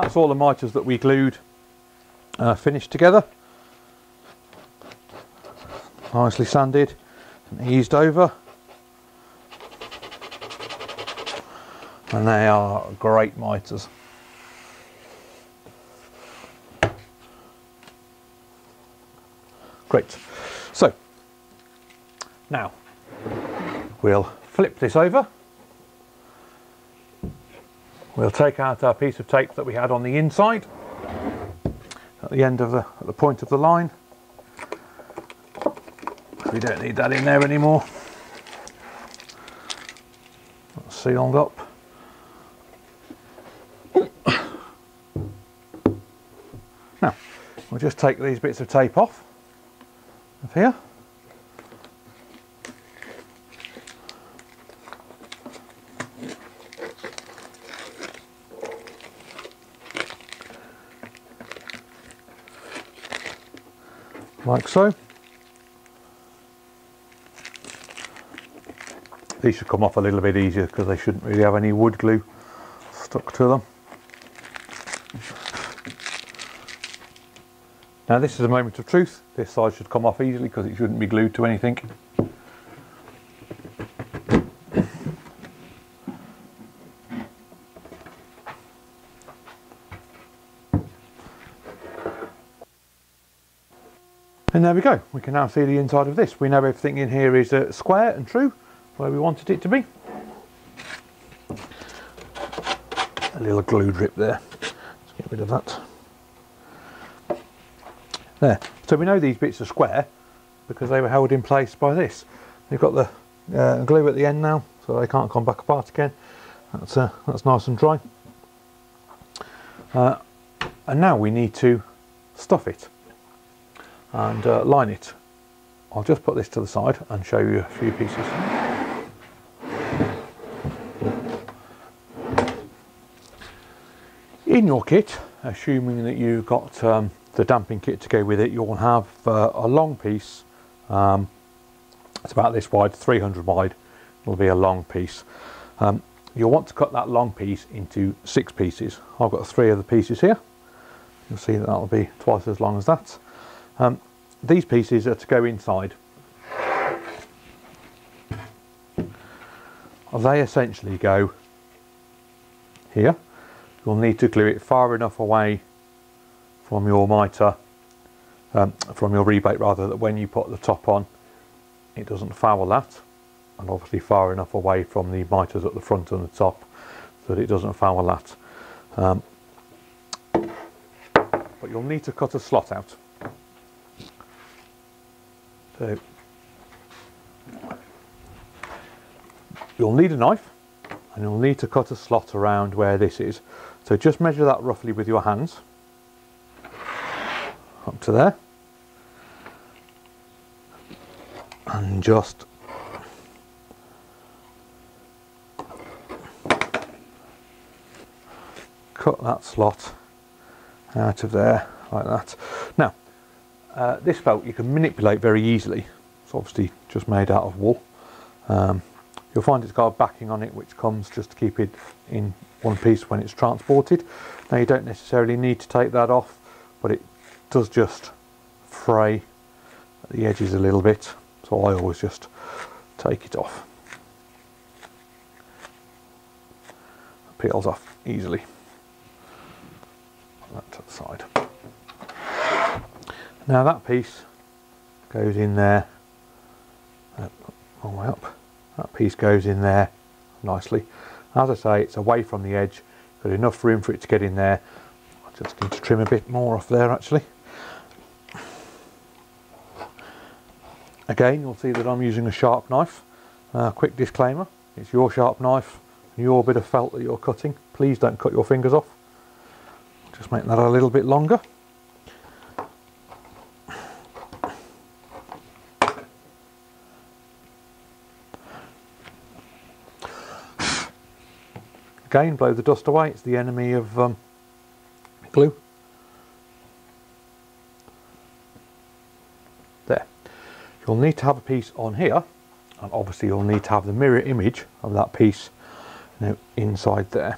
that's all the miters that we glued finished together. Nicely sanded and eased over. And they are great miters. Great. So now we'll flip this over. We'll take out our piece of tape that we had on the inside at the end of at the point of the line. We don't need that in there anymore. That's sealed up. Now we'll just take these bits of tape off of here. Like so. These should come off a little bit easier because they shouldn't really have any wood glue stuck to them. Now this is a moment of truth. This side should come off easily because it shouldn't be glued to anything. And there we go, we can now see the inside of this. We know everything in here is square and true, where we wanted it to be. A little glue drip there, let's get rid of that. There, so we know these bits are square because they were held in place by this. You've got the glue at the end now, so they can't come back apart again. That's nice and dry. And now we need to stuff it and line it. I'll just put this to the side and show you a few pieces. In your kit, assuming that you've got the damping kit to go with it, you'll have a long piece. It's about this wide, 300 wide. It'll be a long piece. You'll want to cut that long piece into 6 pieces. I've got 3 of the pieces here. You'll see that that'll be twice as long as that. These pieces are to go inside. They essentially go here. You'll need to glue it far enough away from your mitre, from your rebate rather, that when you put the top on it doesn't foul that, and obviously far enough away from the mitres at the front and the top so that it doesn't foul that. But you'll need to cut a slot out. So you'll need a knife and you'll need to cut a slot around where this is. So just measure that roughly with your hands up to there and just cut that slot out of there like that. Now this felt you can manipulate very easily. It's obviously just made out of wool. You'll find it's got a backing on it which comes just to keep it in one piece when it's transported. Now you don't necessarily need to take that off, but it does just fray at the edges a little bit, so I always just take it off. It peels off easily. Put that to the side. Now that piece goes in there, all the way up. That piece goes in there nicely. As I say, it's away from the edge, got enough room for it to get in there. I just need to trim a bit more off there actually. Again, you'll see that I'm using a sharp knife. Quick disclaimer, it's your sharp knife, your bit of felt that you're cutting. Please don't cut your fingers off. Just make that a little bit longer. Again, blow the dust away, it's the enemy of glue. There. You'll need to have a piece on here, and obviously you'll need to have the mirror image of that piece now inside there.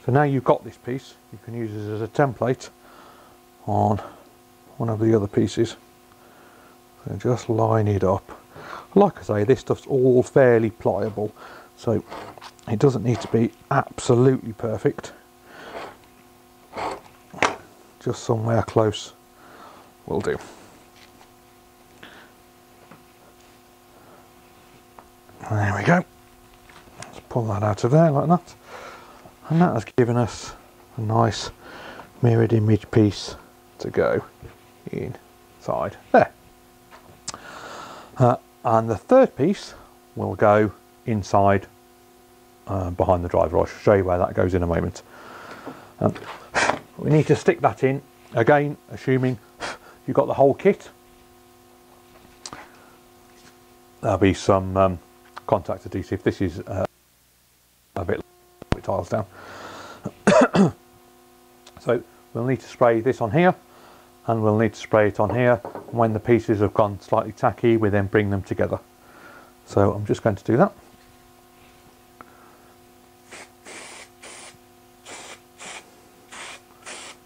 So now you've got this piece, you can use it as a template on one of the other pieces. So just line it up. Like I say, this stuff's all fairly pliable, so it doesn't need to be absolutely perfect. Just somewhere close will do. There we go. Let's pull that out of there like that. And that has given us a nice mirrored image piece to go inside there. And the third piece will go inside behind the driver. I shall show you where that goes in a moment. We need to stick that in, again, assuming you've got the whole kit. There'll be some contact adhesive. This is a bit tiles down. So we'll need to spray this on here, and we'll need to spray it on here. When the pieces have gone slightly tacky, we then bring them together. So I'm just going to do that.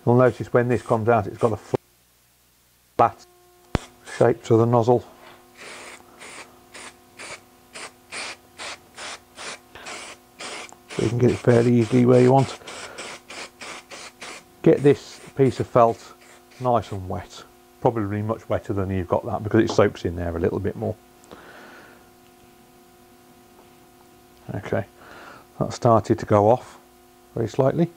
You'll notice when this comes out, it's got a flat shape to the nozzle. So you can get it fairly easily where you want. Get this piece of felt nice and wet, probably much wetter than you've got that, because it soaks in there a little bit more. Okay, that started to go off very slightly.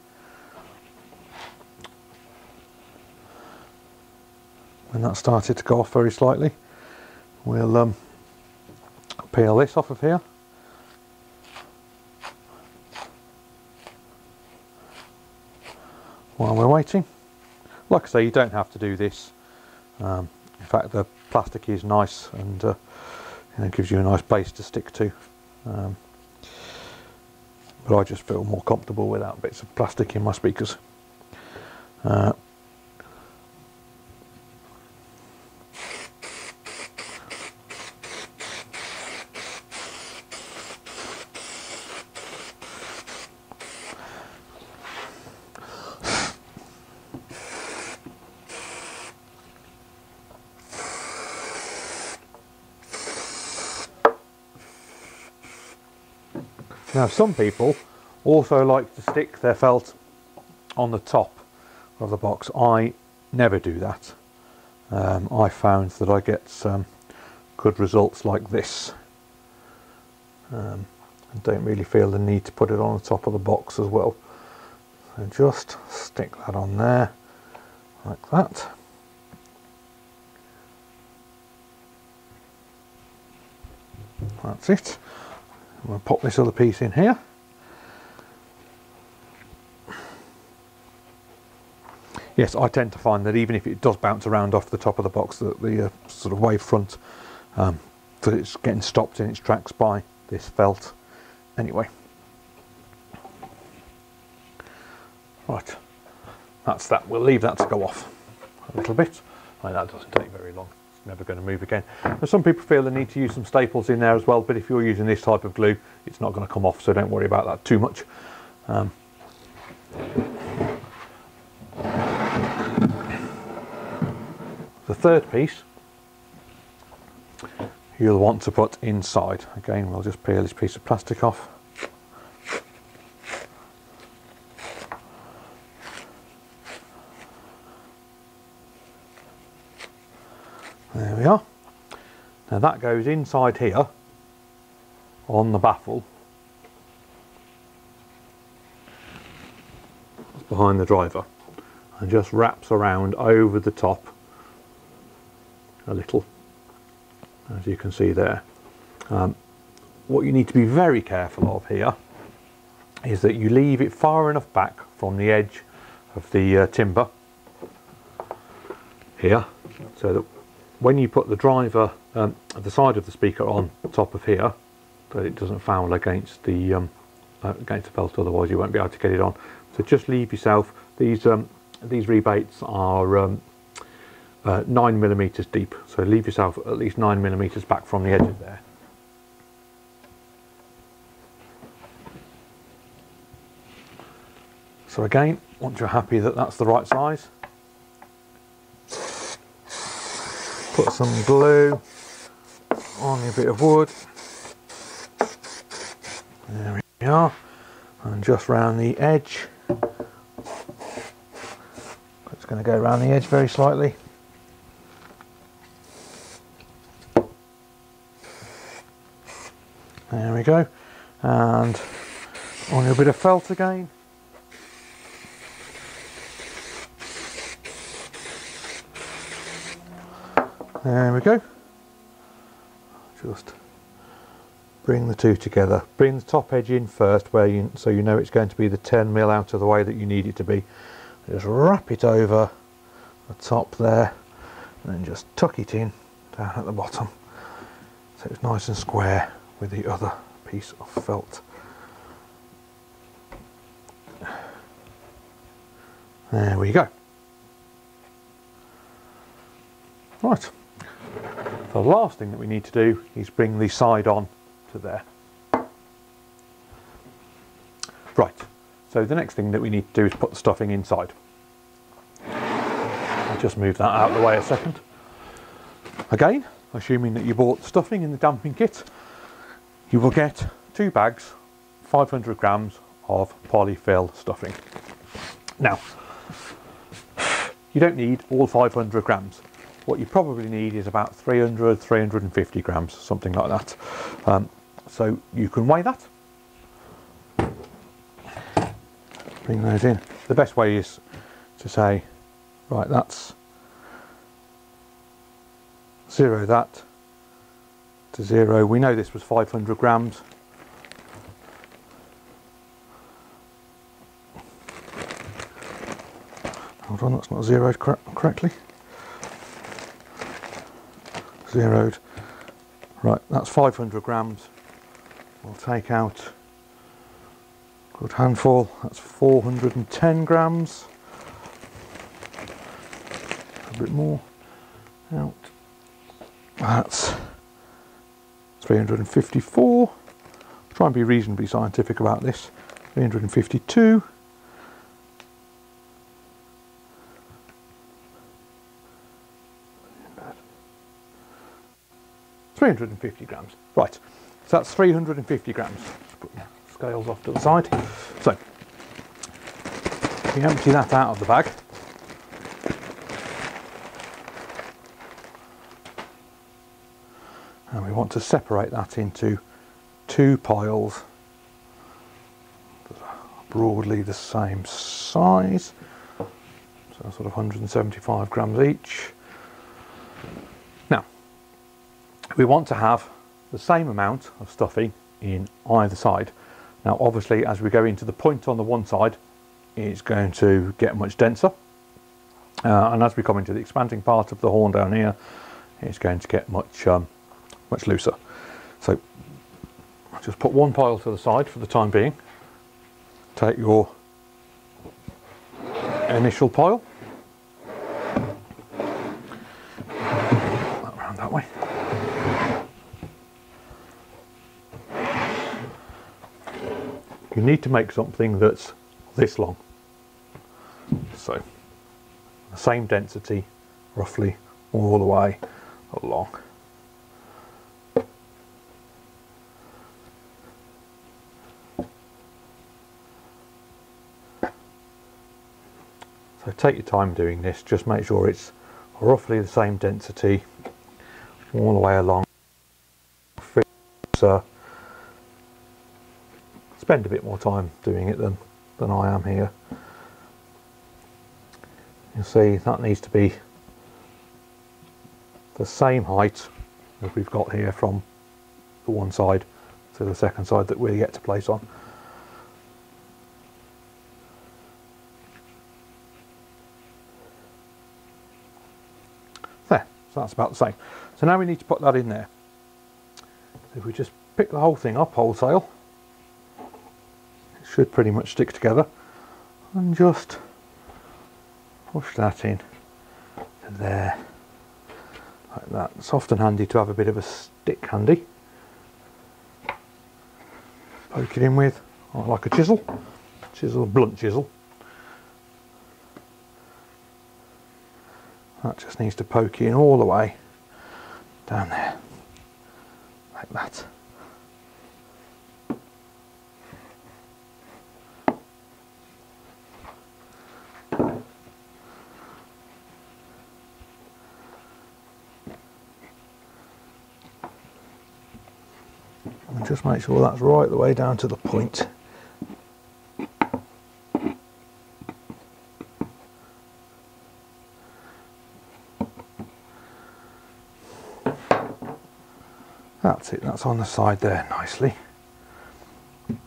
When that started to go off very slightly, we'll peel this off of here. While we're waiting. Like I say, you don't have to do this. In fact, the plastic is nice and it gives you a nice base to stick to. But I just feel more comfortable without bits of plastic in my speakers. Now, some people also like to stick their felt on the top of the box. I never do that. I found that I get some good results like this. I don't really feel the need to put it on the top of the box as well. So just stick that on there like that. That's it. We'll pop this other piece in here. Yes, I tend to find that even if it does bounce around off the top of the box, that the sort of wave front, that it's getting stopped in its tracks by this felt. Anyway, right, that's that. We'll leave that to go off a little bit. That doesn't take very long. Never going to move again. Now, some people feel the need to use some staples in there as well, but if you're using this type of glue, it's not going to come off, so don't worry about that too much. The third piece you'll want to put inside. Again, we'll just peel this piece of plastic off. There we are. Now that goes inside here on the baffle behind the driver and just wraps around over the top a little, as you can see there. What you need to be very careful of here is that you leave it far enough back from the edge of the timber here, so that when you put the driver at the side of the speaker on top of here, that it doesn't foul against the felt, otherwise you won't be able to get it on. So just leave yourself, these rebates are 9mm deep, so leave yourself at least 9mm back from the edge of there. So again, once you're happy that that's the right size, put some glue on your bit of wood. There we are. And just round the edge. It's going to go around the edge very slightly. There we go. And on your bit of felt again. There we go. Just bring the two together. Bring the top edge in first, so you know it's going to be the 10mm out of the way that you need it to be. Just wrap it over the top there, and then just tuck it in down at the bottom, so it's nice and square with the other piece of felt. There we go. Right. The last thing that we need to do is bring the side on to there. Right, so the next thing that we need to do is put the stuffing inside. I'll just move that out of the way a second. Again, assuming that you bought the stuffing in the damping kit, you will get 2 bags, 500 grams of polyfill stuffing. Now, you don't need all 500 grams. What you probably need is about 300, 350 grams, something like that. So you can weigh that. Bring those in. The best way is to say, right, that's 0 that to 0. We know this was 500 grams. Hold on, that's not zeroed correctly. Zeroed. Right, that's 500 grams. We'll take out a good handful. That's 410 grams. A bit more out. That's 354. Try and be reasonably scientific about this. 352. 350 grams. Right, so that's 350 grams. Just put the scales off to the side. So, we empty that out of the bag. And we want to separate that into 2 piles that are broadly the same size. So sort of 175 grams each. Now, we want to have the same amount of stuffing in either side. Now obviously as we go into the point on the one side, it's going to get much denser, and as we come into the expanding part of the horn down here, it's going to get much looser. So I'll just put 1 pile to the side for the time being. Take your initial pile, that round that way. You need to make something that's this long. So the same density roughly all the way along. So take your time doing this, just make sure it's roughly the same density all the way along. Spend a bit more time doing it than I am here. You'll see that needs to be the same height as we've got here from the one side to the second side that we're yet to place on. There, so that's about the same. So now we need to put that in there. So if we just pick the whole thing up wholesale, should pretty much stick together, and just push that in to there like that. It's often handy to have a bit of a stick handy. Poke it in with, or like a chisel, blunt chisel, That just needs to poke in all the way down there, like that. And just make sure that's right the way down to the point. That's it, that's on the side there nicely. And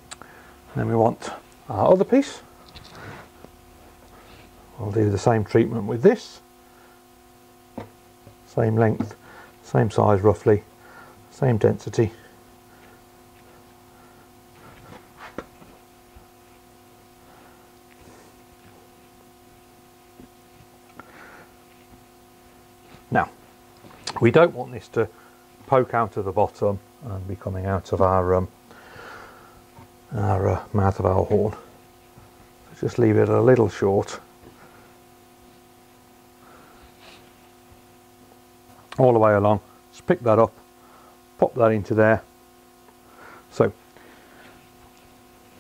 then we want our other piece. I'll do the same treatment with this. Same length, same size roughly, same density. Now, we don't want this to poke out of the bottom and be coming out of our mouth of our horn. So just leave it a little short, all the way along. Just pick that up, pop that into there. So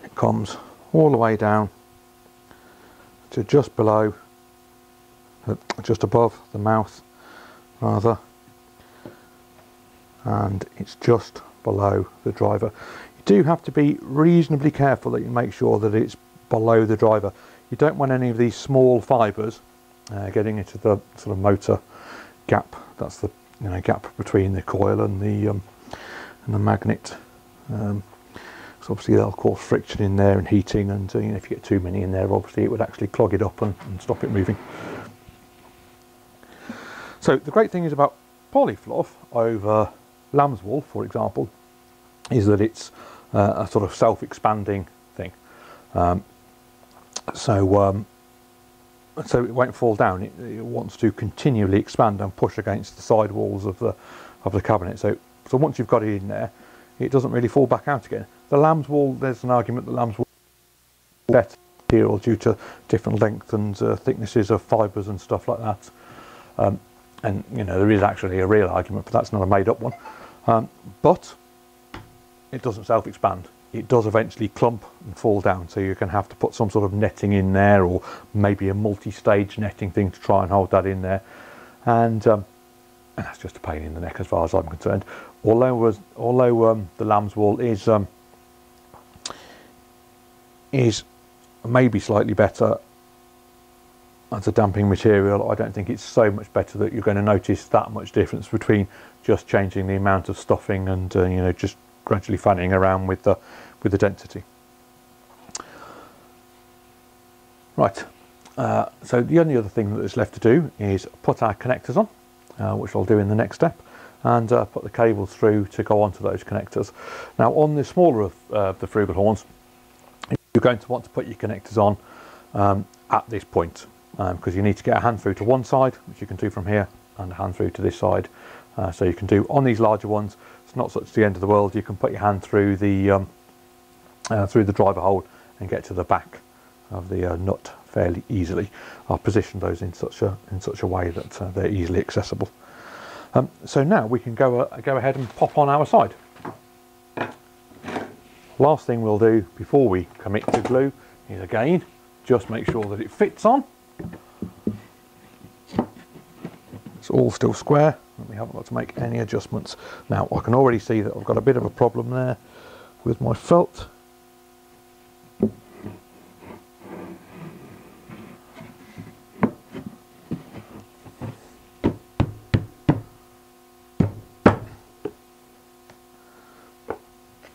it comes all the way down to just below, just above the mouth rather, and it's just below the driver. You do have to be reasonably careful that you make sure that it's below the driver. You don't want any of these small fibres getting into the sort of motor gap. That's the gap between the coil and the magnet. So obviously they'll cause friction in there and heating, and if you get too many in there, obviously it would actually clog it up and stop it moving. So the great thing is about polyfluff over lamb's wool, for example, is that it's a sort of self-expanding thing. So it won't fall down. It wants to continually expand and push against the side walls of the cabinet. So once you've got it in there, it doesn't really fall back out again. The lamb's wool, there's an argument that lamb's wool is better material due to different length and thicknesses of fibres and stuff like that. And there is actually a real argument, but that's not a made-up one. But it doesn't self-expand. It does eventually clump and fall down, so you're going to have to put some sort of netting in there, or maybe a multi-stage netting thing to try and hold that in there. And that's just a pain in the neck as far as I'm concerned. Although the lamb's wool is maybe slightly better as a damping material, I don't think it's so much better that you're going to notice that much difference between just changing the amount of stuffing and just gradually fanning around with the density. Right, so the only other thing that is left to do is put our connectors on, which I'll do in the next step, and put the cables through to go onto those connectors. Now on the smaller of the Frugal horns, you're going to want to put your connectors on at this point, because you need to get a hand through to one side, which you can do from here, and a hand through to this side. So you can do on these larger ones, it's not such the end of the world. You can put your hand through the driver hole and get to the back of the nut fairly easily. I've positioned those in such a way that they're easily accessible. So now we can go ahead and pop on our side. Last thing we'll do before we commit to glue is again just make sure that it fits on. It's all still square and we haven't got to make any adjustments. Now I can already see that I've got a bit of a problem there with my felt.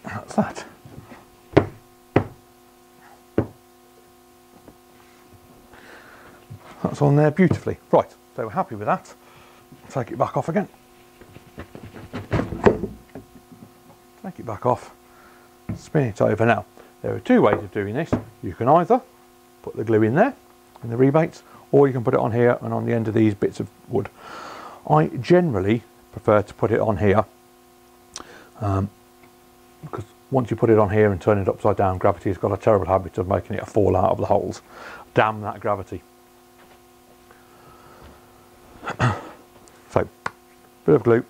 That's that. That's on there beautifully. Right, so we're happy with that. Take it back off again. Take it back off. Spin it over. Now, there are two ways of doing this. You can either put the glue in there, in the rebates, or you can put it on here and on the end of these bits of wood. I generally prefer to put it on here, because once you put it on here and turn it upside down, gravity has got a terrible habit of making it fall out of the holes. Damn that gravity. bit of glue,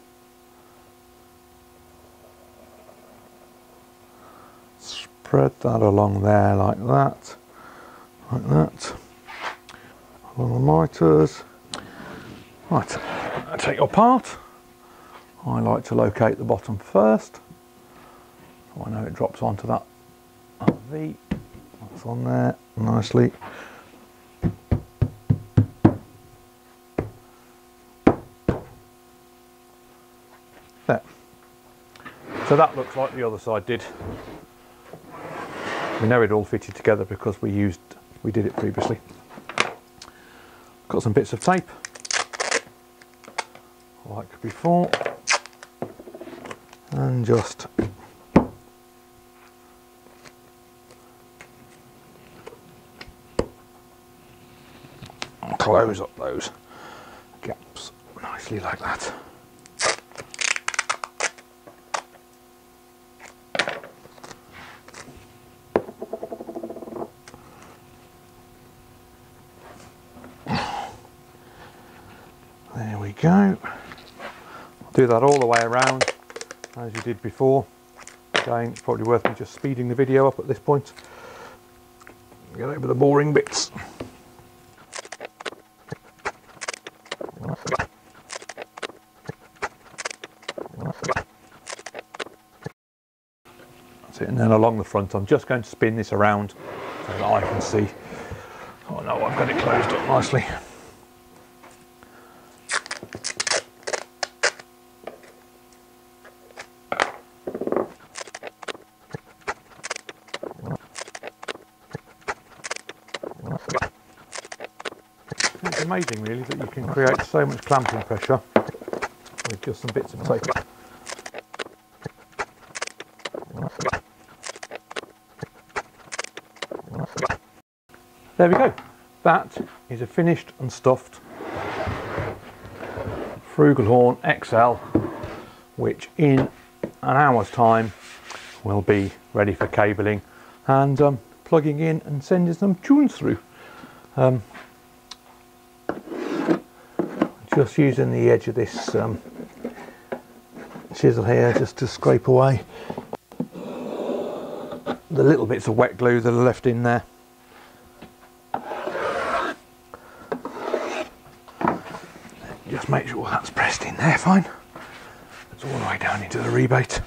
spread that along there like that, along the miters. Right, I'll take your part. I like to locate the bottom first, so I know it drops onto that V. That's on there nicely. There. So that looks like the other side did. We know it all fitted together because we did it previously. Got some bits of tape, like before, and just close up those gaps nicely like that. There we go. Do that all the way around as you did before. Again, it's probably worth me just speeding the video up at this point. Get over the boring bits. That's it, and then along the front I'm just going to spin this around so that I can see. Oh no, I've got it closed up nicely. It's amazing really that you can create so much clamping pressure with just some bits of tape. There we go. That is a finished and stuffed Frugal Horn XL, which in an hour's time will be ready for cabling and plugging in and sending some tunes through. Just using the edge of this chisel here just to scrape away the little bits of wet glue that are left in there. Just make sure that's pressed in there fine. It's all the way down into the rebate.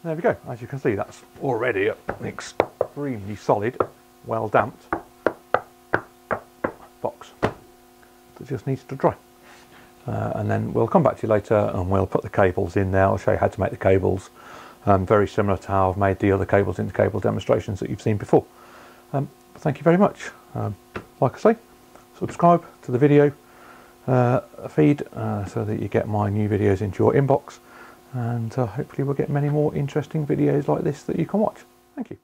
There we go. As you can see, that's already an extremely solid, well damped box that just needs to dry. And then we'll come back to you later and we'll put the cables in there. I'll show you how to make the cables, very similar to how I've made the other cables into cable demonstrations that you've seen before. Thank you very much. Like I say, subscribe to the video feed so that you get my new videos into your inbox, and hopefully we'll get many more interesting videos like this that you can watch. Thank you.